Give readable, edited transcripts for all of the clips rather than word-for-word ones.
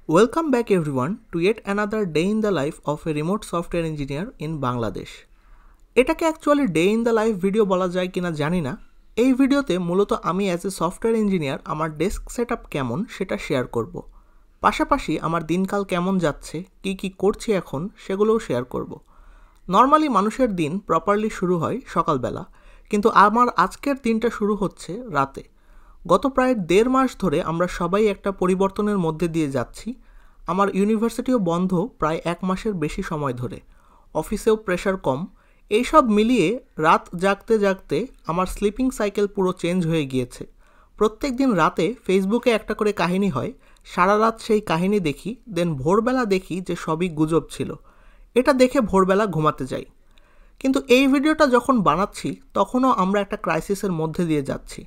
Welcome back everyone to yet another day in the life of a remote software engineer in Bangladesh. এটাকে actually day in the life video বলা যায় কিনা জানি না। এই ভিডিওতে মূলত আমি অ্যাজ এ সফটওয়্যার ইঞ্জিনিয়ার আমার ডেস্ক সেটআপ কেমন সেটা শেয়ার করব। পাশাপাশি আমার দিনকাল কেমন যাচ্ছে, কি করছি এখন সেগুলোও শেয়ার করব। নর্মালি মানুষের দিন প্রপারলি শুরু হয় সকালবেলা, কিন্তু আমার আজকের দিনটা শুরু হচ্ছে রাতে। গত প্রায় 1.5 মাস ধরে আমরা সবাই একটা পরিবর্তনের মধ্যে দিয়ে যাচ্ছি। আমার ইউনিভার্সিটিও বন্ধ প্রায় 1 মাসের বেশি সময় ধরে, অফিসেও প্রেশার কম। এইসব মিলিয়ে রাত জাগতে জাগতে আমার স্লিপিং সাইকেল পুরো চেঞ্জ হয়ে গিয়েছে। প্রত্যেক দিন রাতে ফেসবুকে একটা করে কাহিনী হয়, সারা রাত সেই কাহিনী দেখি, দেন ভোরবেলা দেখি যে সবই গুজব ছিল। এটা দেখে ভোরবেলা ঘুমাতে যাই। কিন্তু এই ভিডিওটা যখন বানাচ্ছি তখনও আমরা একটা ক্রাইসিসের মধ্যে দিয়ে যাচ্ছি।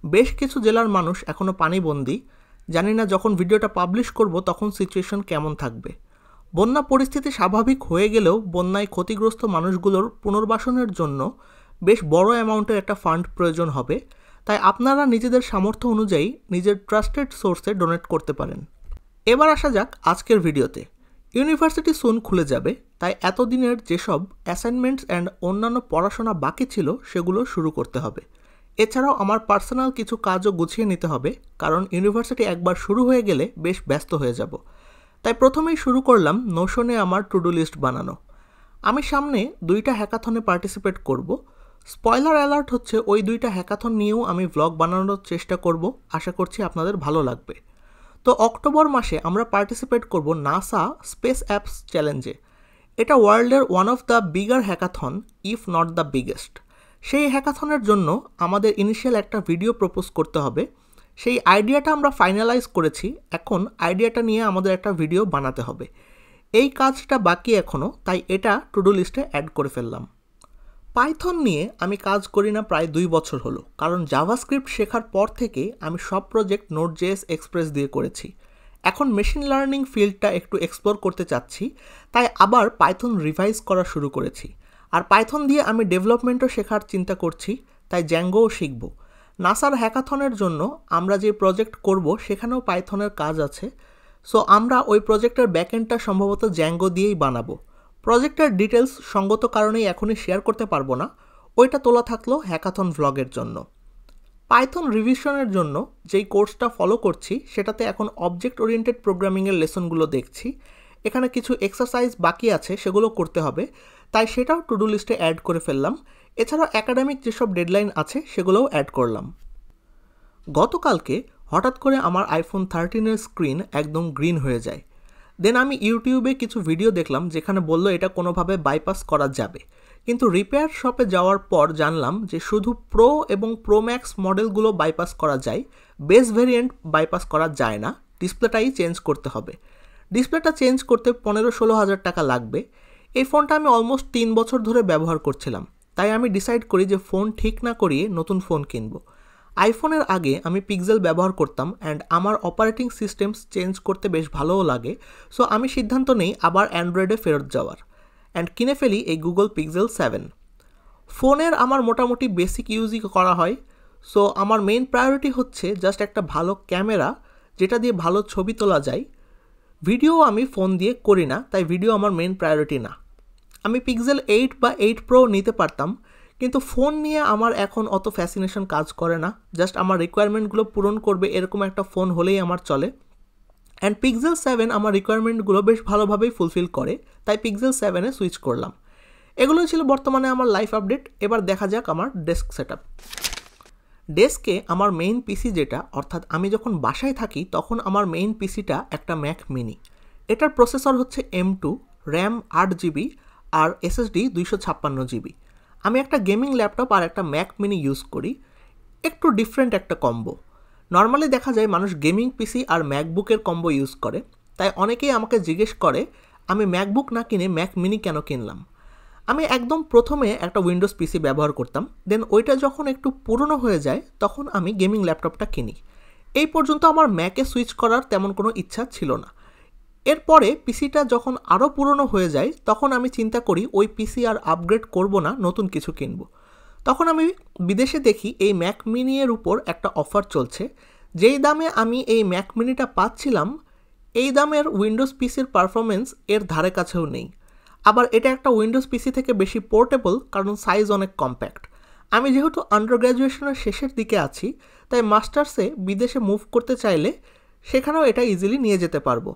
বেশ কিছু জেলার মানুষ এখনও পানিবন্দী। জানি না যখন ভিডিওটা পাবলিশ করব তখন সিচুয়েশন কেমন থাকবে। বন্যা পরিস্থিতি স্বাভাবিক হয়ে গেলেও বন্যায় ক্ষতিগ্রস্ত মানুষগুলোর পুনর্বাসনের জন্য বেশ বড় অ্যামাউন্টের একটা ফান্ড প্রয়োজন হবে। তাই আপনারা নিজেদের সামর্থ্য অনুযায়ী নিজের ট্রাস্টেড সোর্সে ডোনেট করতে পারেন। এবার আসা যাক আজকের ভিডিওতে। ইউনিভার্সিটি সুন খুলে যাবে, তাই এতদিনের যেসব অ্যাসাইনমেন্টস অ্যান্ড অন্যান্য পড়াশোনা বাকি ছিল সেগুলো শুরু করতে হবে। এছাড়াও আমার পার্সোনাল কিছু কাজও গুছিয়ে নিতে হবে, কারণ ইউনিভার্সিটি একবার শুরু হয়ে গেলে বেশ ব্যস্ত হয়ে যাব। তাই প্রথমেই শুরু করলাম নোশনে আমার টু ডু লিস্ট বানানো। আমি সামনে 2টা হ্যাকাথনে পার্টিসিপেট করব। স্পয়লার অ্যালার্ট হচ্ছে ওই 2টা হ্যাকাথন নিয়েও আমি ভ্লগ বানানোর চেষ্টা করব, আশা করছি আপনাদের ভালো লাগবে। তো অক্টোবর মাসে আমরা পার্টিসিপেট করব নাসা স্পেস অ্যাপস চ্যালেঞ্জে। এটা ওয়ার্ল্ডের one of the bigger hackathon, if not the biggest. সেই হ্যাকাথনের জন্য আমাদের ইনিশিয়াল একটা ভিডিও প্রপোজ করতে হবে। সেই আইডিয়াটা আমরা ফাইনালাইজ করেছি, এখন আইডিয়াটা নিয়ে আমাদের একটা ভিডিও বানাতে হবে। এই কাজটা বাকি এখনও, তাই এটা টু ডু লিস্টে অ্যাড করে ফেললাম। পাইথন নিয়ে আমি কাজ করি না প্রায় 2 বছর হলো, কারণ জাভাস্ক্রিপ্ট শেখার পর থেকে আমি সব প্রজেক্ট নোড.জেএস এক্সপ্রেস দিয়ে করেছি। এখন মেশিন লার্নিং ফিল্ডটা একটু এক্সপ্লোর করতে চাচ্ছি, তাই আবার পাইথন রিভাইজ করা শুরু করেছি। আর পাইথন দিয়ে আমি ডেভেলপমেন্টও শেখার চিন্তা করছি, তাই জ্যাঙ্গোও শিখব। নাসার হ্যাকাথনের জন্য আমরা যে প্রজেক্ট করব সেখানেও পাইথনের কাজ আছে। সো আমরা ওই প্রজেক্টের ব্যাকএন্ডটা সম্ভবত জ্যাঙ্গো দিয়েই বানাবো। প্রজেক্টের ডিটেলস সঙ্গত কারণেই এখনই শেয়ার করতে পারবো না, ওইটা তোলা থাকলো হ্যাকাথন ভ্লগের জন্য। পাইথন রিভিশনের জন্য যেই কোর্সটা ফলো করছি সেটাতে এখন অবজেক্ট ওরিয়েন্টেড প্রোগ্রামিংয়ের লেসনগুলো দেখছি। এখানে কিছু এক্সারসাইজ বাকি আছে, সেগুলো করতে হবে, তাই সেটাও টু ডু লিস্টে অ্যাড করে ফেললাম। এছাড়াও একাডেমিক যেসব ডেডলাইন আছে সেগুলোও অ্যাড করলাম। গতকালকে হঠাৎ করে আমার আইফোন 13-এর স্ক্রিন একদম গ্রিন হয়ে যায়। দেন আমি ইউটিউবে কিছু ভিডিও দেখলাম যেখানে বললো এটা কোনোভাবে বাইপাস করা যাবে, কিন্তু রিপেয়ার শপে যাওয়ার পর জানলাম যে শুধু প্রো এবং প্রো ম্যাক্স মডেলগুলো বাইপাস করা যায়, বেস ভেরিয়েন্ট বাইপাস করা যায় না। ডিসপ্লেটাই চেঞ্জ করতে হবে। ডিসপ্লেটা চেঞ্জ করতে 15-16 হাজার টাকা লাগবে। এই ফোনটা আমি অলমোস্ট 3 বছর ধরে ব্যবহার করছিলাম, তাই আমি ডিসাইড করি যে ফোন ঠিক না করিয়ে নতুন ফোন কিনবো। আইফোনের আগে আমি পিক্সেল ব্যবহার করতাম অ্যান্ড আমার অপারেটিং সিস্টেমস চেঞ্জ করতে বেশ ভালোও লাগে। সো আমি সিদ্ধান্ত নেই আবার অ্যান্ড্রয়েডে ফেরত যাওয়ার, অ্যান্ড কিনে ফেলি এই গুগল পিক্সেল 7। ফোনের আমার মোটামুটি বেসিক ইউজই করা হয়। সো আমার মেইন প্রায়োরিটি হচ্ছে জাস্ট একটা ভালো ক্যামেরা যেটা দিয়ে ভালো ছবি তোলা যায়। ভিডিও আমি ফোন দিয়ে করি না, তাই ভিডিও আমার মেইন প্রায়োরিটি না। আমি পিক্সেল 8 বা 8 প্রো নিতে পারতাম, কিন্তু ফোন নিয়ে আমার এখন অত ফ্যাসিনেশন কাজ করে না। জাস্ট আমার রিকোয়ারমেন্টগুলো পূরণ করবে এরকম একটা ফোন হলেই আমার চলে। অ্যান্ড পিক্সেল 7 আমার রিকোয়ারমেন্টগুলো বেশ ভালোভাবেই ফুলফিল করে, তাই পিক্সেল 7-এ সুইচ করলাম। এগুলোই ছিল বর্তমানে আমার লাইফ আপডেট। এবার দেখা যাক আমার ডেস্ক সেটআপ। ডেস্কে আমার মেইন পিসি যেটা, অর্থাৎ আমি যখন বাসায় থাকি তখন আমার মেইন পিসিটা একটা ম্যাক মিনি। এটার প্রসেসর হচ্ছে M2, র্যাম 8GB আর SSD 256GB। আমি একটা গেমিং ল্যাপটপ আর একটা ম্যাক মিনি ইউজ করি, একটু ডিফারেন্ট একটা কম্বো। নর্মালি দেখা যায় মানুষ গেমিং পিসি আর ম্যাকবুকের কম্বো ইউজ করে, তাই অনেকেই আমাকে জিজ্ঞেস করে আমি ম্যাকবুক না কিনে ম্যাক মিনি কেন কিনলাম। আমি একদম প্রথমে একটা উইন্ডোজ পিসি ব্যবহার করতাম, দেন ওইটা যখন একটু পুরনো হয়ে যায় তখন আমি গেমিং ল্যাপটপটা কিনি। এই পর্যন্ত আমার ম্যাকে সুইচ করার তেমন কোনো ইচ্ছা ছিল না। এরপরে পিসিটা যখন আরও পুরনো হয়ে যায় তখন আমি চিন্তা করি ওই পিসি আর আপগ্রেড করব না, নতুন কিছু কিনব। তখন আমি বিদেশে দেখি এই ম্যাক মিনি এর উপর একটা অফার চলছে। যেই দামে আমি এই ম্যাক মিনিটা পাচ্ছিলাম এই দামের উইন্ডোজ পিসির পারফরমেন্স এর ধারে কাছেও নেই। আবার এটা একটা উইন্ডোজ পিসি থেকে বেশি পোর্টেবল, কারণ সাইজ অনেক কম্প্যাক্ট। আমি যেহেতু আন্ডার গ্র্যাজুয়েশনের শেষের দিকে আছি, তাই মাস্টার্সে বিদেশে মুভ করতে চাইলে সেখানেও এটা ইজিলি নিয়ে যেতে পারবো।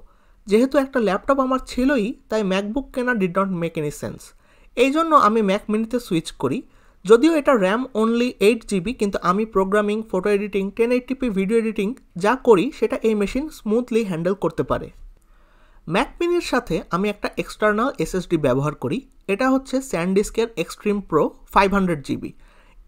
যেহেতু একটা ল্যাপটপ আমার ছিলই, তাই ম্যাকবুক কেনা did not make any sense. এই জন্য আমি ম্যাক মিনিতে সুইচ করি। যদিও এটা র্যাম অনলি 8GB, কিন্তু আমি programming, photo editing, 1080p video editing যা করি সেটা এই মেশিন স্মুথলি হ্যান্ডেল করতে পারে। ম্যাক মিনির সাথে আমি একটা এক্সটার্নাল এসএসডি ব্যবহার করি। এটা হচ্ছে স্যানডিস্কের এক্সট্রিম প্রো 500GB।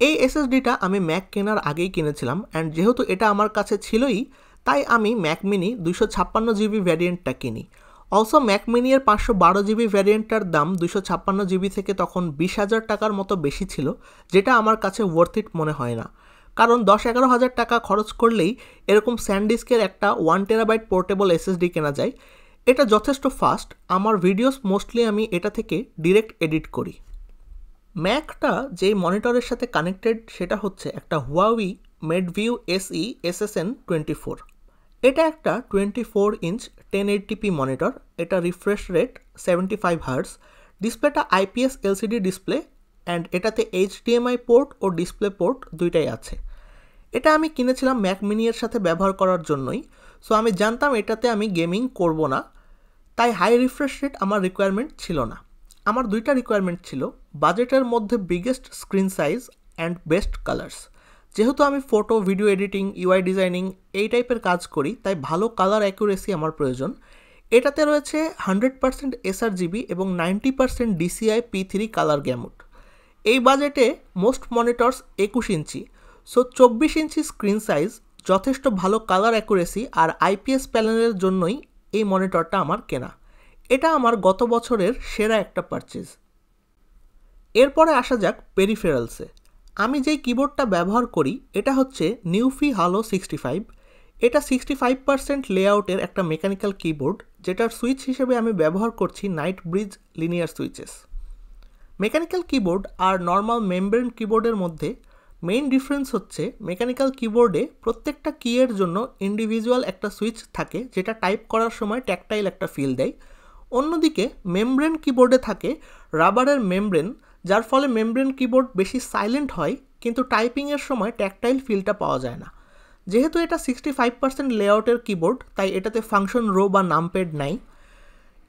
এই এসএসডিটা আমি ম্যাক কেনার আগেই কিনেছিলাম, অ্যান্ড যেহেতু এটা আমার কাছে ছিলই, তাই আমি ম্যাক মিনি 256GB ভ্যারিয়েন্টটা কিনি। অলসো ম্যাক মিনি এর 512GB ভ্যারিয়েন্টটার দাম 256GB থেকে তখন 20,000 টাকার মতো বেশি ছিল, যেটা আমার কাছে ওয়ার্থ ইট মনে হয় না। কারণ 10-11 হাজার টাকা খরচ করলেই এরকম স্যানডিস্কের একটা 1TB পোর্টেবল এসএসডি কেনা যায়। এটা যথেষ্ট ফাস্ট। আমার ভিডিওস মোস্টলি আমি এটা থেকে ডিরেক্ট এডিট করি। ম্যাকটা যেই মনিটরের সাথে কানেক্টেড সেটা হচ্ছে একটা হুয়াওই মেডভিউ SE SSN24। এটা একটা 24 ইঞ্চ 1080p মনিটর। এটা রিফ্রেশ রেট 75 হার্টজ। ডিসপ্লেটা IPS LCD ডিসপ্লে, অ্যান্ড এটাতে HDMI পোর্ট ও ডিসপ্লে পোর্ট দুইটাই আছে। এটা আমি কিনেছিলাম ম্যাক মিনি এর সাথে ব্যবহার করার জন্যই। সো আমি জানতাম এটাতে আমি গেমিং করব না, তাই হাই রিফ্রেশ রেট আমার রিকোয়ারমেন্ট ছিল না। আমার দুইটা রিকোয়ারমেন্ট ছিল, বাজেটের মধ্যে biggest screen size and best colours. যেহেতু আমি photo, video editing, UI designing এই টাইপের কাজ করি, তাই ভালো কালার অ্যাকুরেসি আমার প্রয়োজন। এটাতে রয়েছে 100% sRGB এবং 90% DCI P3 কালার গ্যামুট। এই বাজেটে মোস্ট মনিটরস 21 ইঞ্চি, সো 24 ইঞ্চি স্ক্রিন সাইজ, যথেষ্ট ভালো কালার অ্যাকুরেসি আর IPS প্যানেলের জন্যই এই মনিটরটা আমার কেনা। এটা আমার গত বছরের সেরা একটা পারচেজ। এরপরে আসা যাক পেরিফেরালসে। আমি যেই কিবোর্ডটা ব্যবহার করি এটা হচ্ছে নিউফি হালো 65। এটা 65% লেআউটের একটা মেকানিক্যাল কিবোর্ড, যেটার সুইচ হিসেবে আমি ব্যবহার করছি Knight Bridge linear switches. Mechanical keyboard আর নর্মাল মেমব্রেন কিবোর্ডের মধ্যে মেইন ডিফারেন্স হচ্ছে মেকানিক্যাল কিবোর্ডে প্রত্যেকটা কিয়ের জন্য ইন্ডিভিজুয়াল একটা সুইচ থাকে, যেটা টাইপ করার সময় ট্যাকটাইল একটা ফিল দেয়। অন্যদিকে মেমব্রেন কিবোর্ডে থাকে রাবারের মেমব্রেন, যার ফলে মেমব্রেন কিবোর্ড বেশি সাইলেন্ট হয়, কিন্তু টাইপিংয়ের সময় ট্যাকটাইল ফিলটা পাওয়া যায় না। যেহেতু এটা 65% লেআউটের কিবোর্ড, তাই এটাতে ফাংশন রো বা নামপ্যাড নাই।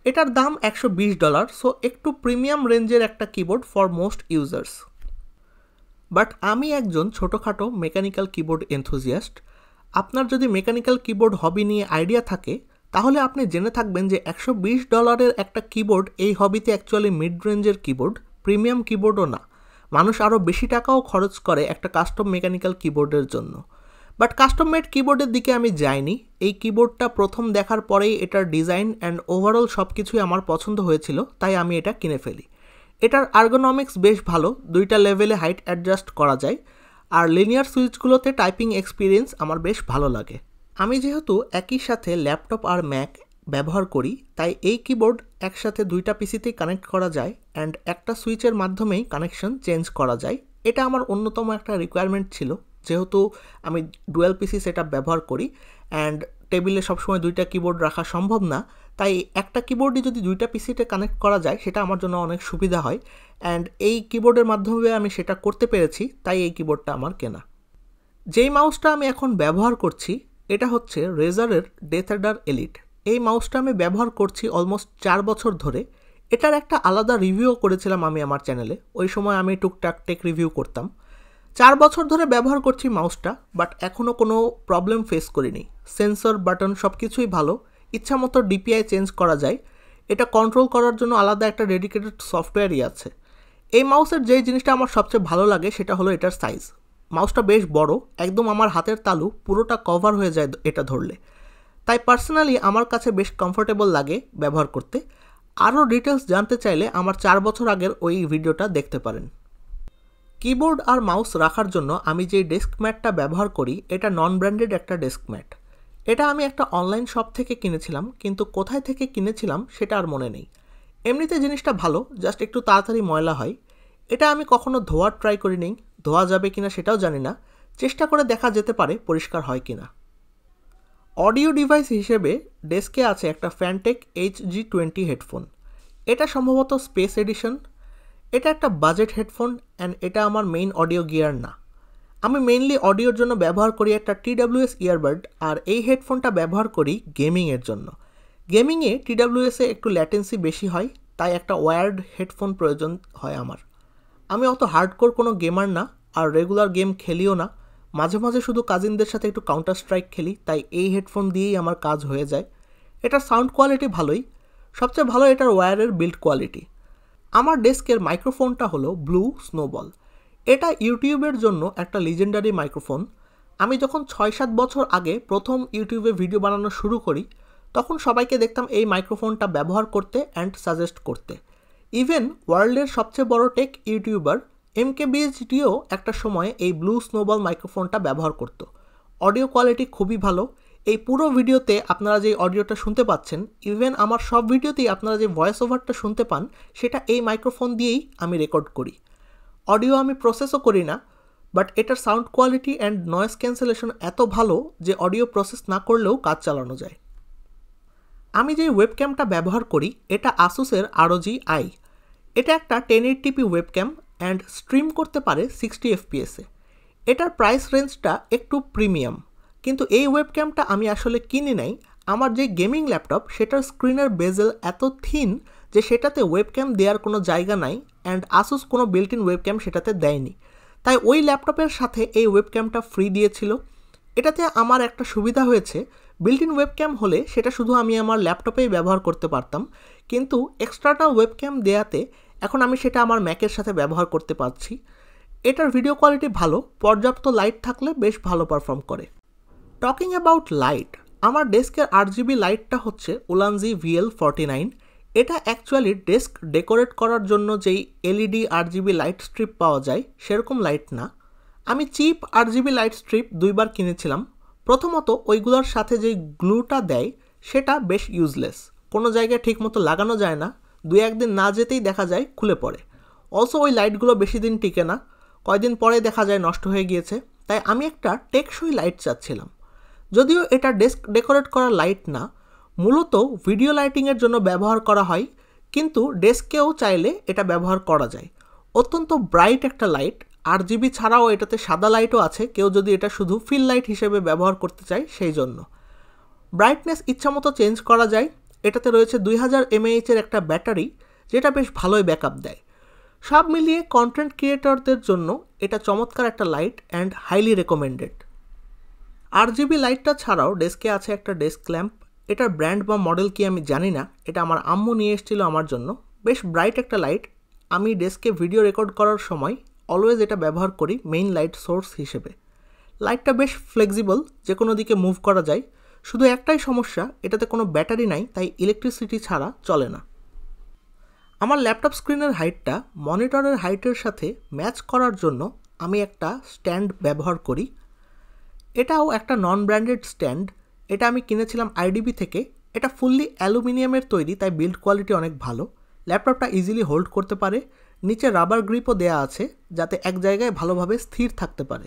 এটার দাম $120, সো একটু প্রিমিয়াম রেঞ্জের একটা keyboard for most users. But আমি একজন ছোটোখাটো মেকানিক্যাল কিবোর্ড এনথুজিয়াস্ট। আপনার যদি মেকানিক্যাল কিবোর্ড হবি নিয়ে আইডিয়া থাকে, তাহলে আপনি জেনে থাকবেন যে $120 একটা কিবোর্ড এই হবিতে অ্যাকচুয়ালি মিড রেঞ্জের কিবোর্ড, প্রিমিয়াম কিবোর্ডও না। মানুষ আরও বেশি টাকাও খরচ করে একটা কাস্টম মেকানিক্যাল কিবোর্ডের জন্য। বাট কাস্টম মেড কিবোর্ডের দিকে আমি যাইনি। এই কিবোর্ডটা প্রথম দেখার পরেই এটার ডিজাইন অ্যান্ড ওভারঅল সব কিছুই আমার পছন্দ হয়েছিল, তাই আমি এটা কিনে ফেলি। এটার আর্গোনমিক্স বেশ ভালো, দুইটা লেভেলে হাইট অ্যাডজাস্ট করা যায়, আর লিনিয়ার সুইচগুলোতে টাইপিং এক্সপিরিয়েন্স আমার বেশ ভালো লাগে। আমি যেহেতু একই সাথে ল্যাপটপ আর ম্যাক ব্যবহার করি, তাই এই কিবোর্ড একসাথে দুইটা পিসিতেই কানেক্ট করা যায়, অ্যান্ড একটা সুইচের মাধ্যমেই কানেকশন চেঞ্জ করা যায়। এটা আমার অন্যতম একটা রিকোয়ারমেন্ট ছিল, যেহেতু আমি ডুয়েল পিসি সেটআপ ব্যবহার করি অ্যান্ড টেবিলে সবসময় দুইটা কিবোর্ড রাখা সম্ভব না, তাই একটা কিবোর্ডই যদি দুইটা পিসিতে কানেক্ট করা যায় সেটা আমার জন্য অনেক সুবিধা হয়, অ্যান্ড এই কিবোর্ডের মাধ্যমে আমি সেটা করতে পেরেছি, তাই এই কিবোর্ডটা আমার কেনা। যেই মাউসটা আমি এখন ব্যবহার করছি এটা হচ্ছে রেজারের ডেথ এলিট। এই মাউসটা আমি ব্যবহার করছি অলমোস্ট 4 বছর ধরে। এটার একটা আলাদা রিভিউ করেছিলাম আমি আমার চ্যানেলে, ওই সময় আমি টুকটাক টেক রিভিউ করতাম। 4 বছর ধরে ব্যবহার করছি মাউসটা, বাট এখনও কোনো প্রবলেম ফেস করিনি। সেন্সর, বাটন সব কিছুই ভালো, ইচ্ছামতো DPI চেঞ্জ করা যায়। এটা কন্ট্রোল করার জন্য আলাদা একটা ডেডিকেটেড সফটওয়্যারই আছে। এই মাউসের যেই জিনিসটা আমার সবচেয়ে ভালো লাগে সেটা হলো এটার সাইজ। মাউসটা বেশ বড়, একদম আমার হাতের তালু পুরোটা কভার হয়ে যায় এটা ধরলে, তাই পার্সোনালি আমার কাছে বেশ কমফোর্টেবল লাগে ব্যবহার করতে। আরও ডিটেলস জানতে চাইলে আমার 4 বছর আগের ওই ভিডিওটা দেখতে পারেন। কিবোর্ড আর মাউস রাখার জন্য আমি যে ডেস্ক ম্যাটটা ব্যবহার করি এটা নন ব্র্যান্ডেড একটা ডেস্ক ম্যাট। এটা আমি একটা অনলাইন শপ থেকে কিনেছিলাম, কিন্তু কোথায় থেকে কিনেছিলাম সেটা আর মনে নেই। এমনিতে জিনিসটা ভালো, জাস্ট একটু তাড়াতাড়ি ময়লা হয়। এটা আমি কখনো ধোয়ার ট্রাই করিনি, ধোয়া যাবে কিনা সেটাও জানি না, চেষ্টা করে দেখা যেতে পারে পরিষ্কার হয় কিনা। অডিও ডিভাইস হিসেবে ডেস্কে আছে একটা ফ্যানটেক HG20 হেডফোন। এটা সম্ভবত স্পেস এডিশন। এটা একটা বাজেট হেডফোন অ্যান্ড এটা আমার মেইন অডিও গিয়ার না। আমি মেইনলি অডিওর জন্য ব্যবহার করি একটা TWS ইয়ারবাড, আর এই হেডফোনটা ব্যবহার করি গেমিংয়ের জন্য। গেমিংয়ে TWS-এ একটু ল্যাটেন্সি বেশি হয়, তাই একটা ওয়্যার্ড হেডফোন প্রয়োজন হয় আমার। আমি অত হার্ডকোর কোনো গেমার না, আর রেগুলার গেম খেলিও না। মাঝে মাঝে শুধু কাজিনদের সাথে একটু কাউন্টার স্ট্রাইক খেলি, তাই এই হেডফোন দিয়েই আমার কাজ হয়ে যায়। এটার সাউন্ড কোয়ালিটি ভালোই, সবচেয়ে ভালো এটার ওয়্যারের বিল্ড কোয়ালিটি। আমার ডেস্কের মাইক্রোফোনটা হলো ব্লু স্নোবল। এটা ইউটিউবের জন্য একটা লিজেন্ডারি মাইক্রোফোন। আমি যখন 6-7 বছর আগে প্রথম ইউটিউবে ভিডিও বানানো শুরু করি, তখন সবাইকে দেখতাম এই মাইক্রোফোনটা ব্যবহার করতে অ্যান্ড সাজেস্ট করতে। ইভেন ওয়ার্ল্ডের সবচেয়ে বড় টেক ইউটিউবার MKBHDও একটা সময়ে এই ব্লু স্নোবল মাইক্রোফোনটা ব্যবহার করত। অডিও কোয়ালিটি খুবই ভালো। এই পুরো ভিডিওতে আপনারা যে অডিওটা শুনতে পাচ্ছেন, ইভেন আমার সব ভিডিওতেই আপনারা যে ভয়েস ওভারটা শুনতে পান, সেটা এই মাইক্রোফোন দিয়েই আমি রেকর্ড করি। অডিও আমি প্রসেসও করি না, বাট এটার sound quality and noise cancellation এত ভালো যে অডিও প্রসেস না করলেও কাজ চালানো যায়। আমি যে ওয়েবক্যামটা ব্যবহার করি এটা আসুসের ROG Eye। এটা একটা 1080p ওয়েবক্যাম অ্যান্ড স্ট্রিম করতে পারে 60 FPS-এ। এটার প্রাইস রেঞ্জটা একটু প্রিমিয়াম, কিন্তু এই ওয়েবক্যামটা আমি আসলে কিনি নাই। আমার যে গেমিং ল্যাপটপ সেটার স্ক্রিনের বেজেল এত থিন যে সেটাতে ওয়েবক্যাম দেওয়ার কোনো জায়গা নাই, অ্যান্ড আসুস কোনো বিল্ট ইন ওয়েবক্যাম সেটাতে দেয়নি। তাই ওই ল্যাপটপের সাথে এই ওয়েবক্যামটা ফ্রি দিয়েছিল। এটাতে আমার একটা সুবিধা হয়েছে, বিল্ট ইন ওয়েবক্যাম হলে সেটা শুধু আমি আমার ল্যাপটপেই ব্যবহার করতে পারতাম, কিন্তু এক্সটার্নাল ওয়েবক্যাম দেয়াতে এখন আমি সেটা আমার ম্যাকের সাথে ব্যবহার করতে পারছি। এটার ভিডিও কোয়ালিটি ভালো, পর্যাপ্ত লাইট থাকলে বেশ ভালো পারফর্ম করে। টকিং অ্যাবাউট লাইট, আমার ডেস্কের RGB লাইটটা হচ্ছে উলানজি VL49। এটা অ্যাকচুয়ালি ডেস্ক ডেকোরেট করার জন্য যেই LED RGB লাইট স্ট্রিপ পাওয়া যায় সেরকম লাইট না। আমি চিপ RGB লাইট স্ট্রিপ 2বার কিনেছিলাম। প্রথমত ওইগুলোর সাথে যেই গ্লুটা দেয় সেটা বেশ ইউজলেস, কোনো জায়গায় ঠিকমতো লাগানো যায় না, 2-1 দিন না যেতেই দেখা যায় খুলে পড়ে। অলসো ওই লাইটগুলো বেশি দিন টিকে না, কয়দিন পরে দেখা যায় নষ্ট হয়ে গিয়েছে। তাই আমি একটা টেকসই লাইট চাচ্ছিলাম। যদিও এটা ডেস্ক ডেকোরেট করা লাইট না, মূলত ভিডিও লাইটিংয়ের জন্য ব্যবহার করা হয়, কিন্তু ডেস্কেও চাইলে এটা ব্যবহার করা যায়। অত্যন্ত ব্রাইট একটা লাইট, RGB ছাড়াও এটাতে সাদা লাইটও আছে, কেউ যদি এটা শুধু ফিল লাইট হিসেবে ব্যবহার করতে চায় সেই জন্য। ব্রাইটনেস ইচ্ছামতো চেঞ্জ করা যায়। এটাতে রয়েছে 2000 mAh-এর একটা ব্যাটারি, যেটা বেশ ভালোই ব্যাকআপ দেয়। সব মিলিয়ে কন্টেন্ট ক্রিয়েটরদের জন্য এটা চমৎকার একটা light and highly recommended. RGB লাইটটা ছাড়াও ডেস্কে আছে একটা ডেস্ক ল্যাম্প। এটার ব্র্যান্ড বা মডেল কি আমি জানি না, এটা আমার আম্মু নিয়ে এসেছিল আমার জন্য। বেশ ব্রাইট একটা লাইট। আমি ডেস্কে ভিডিও রেকর্ড করার সময় অলওয়েজ এটা ব্যবহার করি মেইন লাইট সোর্স হিসেবে। লাইটটা বেশ ফ্লেক্সিবল, যে কোনো দিকে মুভ করা যায়। শুধু একটাই সমস্যা, এটাতে কোনো ব্যাটারি নাই, তাই ইলেকট্রিসিটি ছাড়া চলে না। আমার ল্যাপটপ স্ক্রিনের হাইটটা মনিটরের হাইটের সাথে ম্যাচ করার জন্য আমি একটা স্ট্যান্ড ব্যবহার করি। এটাও একটা নন ব্র্যান্ডেড স্ট্যান্ড। এটা আমি কিনেছিলাম IDB থেকে। এটা ফুললি অ্যালুমিনিয়ামের তৈরি, তাই বিল্ড কোয়ালিটি অনেক ভালো। ল্যাপটপটা ইজিলি হোল্ড করতে পারে। নিচে রাবার গ্রিপও দেয়া আছে, যাতে এক জায়গায় ভালোভাবে স্থির থাকতে পারে।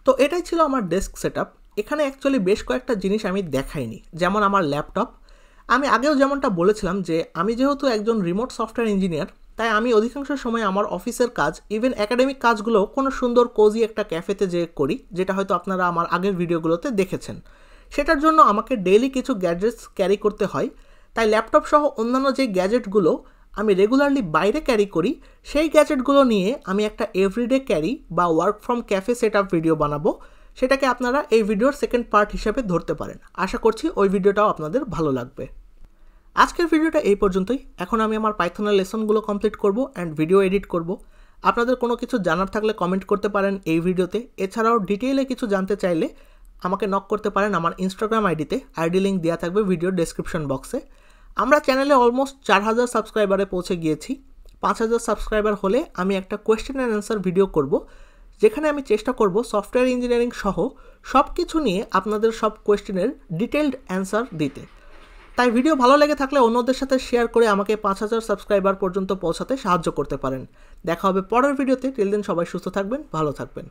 তো এটাই ছিল আমার ডেস্ক সেটআপ। এখানে অ্যাকচুয়ালি বেশ কয়েকটা জিনিস আমি দেখাইনি, যেমন আমার ল্যাপটপ। আমি আগেও যেমনটা বলেছিলাম যে আমি যেহেতু একজন রিমোট সফটওয়্যার ইঞ্জিনিয়ার, তাই আমি অধিকাংশ সময় আমার অফিসের কাজ, ইভেন একাডেমিক কাজগুলো কোনো সুন্দর কোজি একটা ক্যাফেতে যেয়ে করি, যেটা হয়তো আপনারা আমার আগের ভিডিওগুলোতে দেখেছেন। সেটার জন্য আমাকে ডেইলি কিছু গ্যাজেটস ক্যারি করতে হয়, তাই ল্যাপটপ সহ অন্যান্য যে গ্যাজেটগুলো আমি রেগুলারলি বাইরে ক্যারি করি, সেই গ্যাজেটগুলো নিয়ে আমি একটা এভরিডে ক্যারি বা work from cafe setup video বানাবো। সেটাকে আপনারা এই ভিডিওর সেকেন্ড পার্ট হিসেবে ধরতে পারেন। আশা করছি ওই ভিডিওটাও আপনাদের ভালো লাগবে। আজকের ভিডিওটা এই পর্যন্তই। এখন আমি আমার পাইথনের লেসনগুলো কমপ্লিট করব অ্যান্ড ভিডিও এডিট করব। আপনাদের কোনো কিছু জানার থাকলে কমেন্ট করতে পারেন এই ভিডিওতে। এছাড়াও ডিটেইলে কিছু জানতে চাইলে আমাকে নক করতে পারেন আমার ইনস্টাগ্রাম আইডিতে। আইডি লিঙ্ক দেওয়া থাকবে ভিডিওর ডেসক্রিপশন বক্সে। আমরা চ্যানেলে অলমোস্ট 4000 সাবস্ক্রাইবারে পৌঁছে গিয়েছি। 5000 সাবস্ক্রাইবার হলে আমি একটা কোয়েশ্চেন অ্যান্ড অ্যান্সার ভিডিও করব, যেখানে আমি চেষ্টা করব সফটওয়্যার ইঞ্জিনিয়ারিং সহ সব কিছু নিয়ে আপনাদের সব কোয়েশ্চেনের ডিটেইলড অ্যান্সার দিতে। তাই ভিডিও ভালো লেগে থাকলে অন্যদের সাথে শেয়ার করে আমাকে 5000 সাবস্ক্রাইবার পর্যন্ত পৌঁছাতে সাহায্য করতে পারেন। দেখা হবে পরের ভিডিওতে। টিল দেন সবাই সুস্থ থাকবেন, ভালো থাকবেন।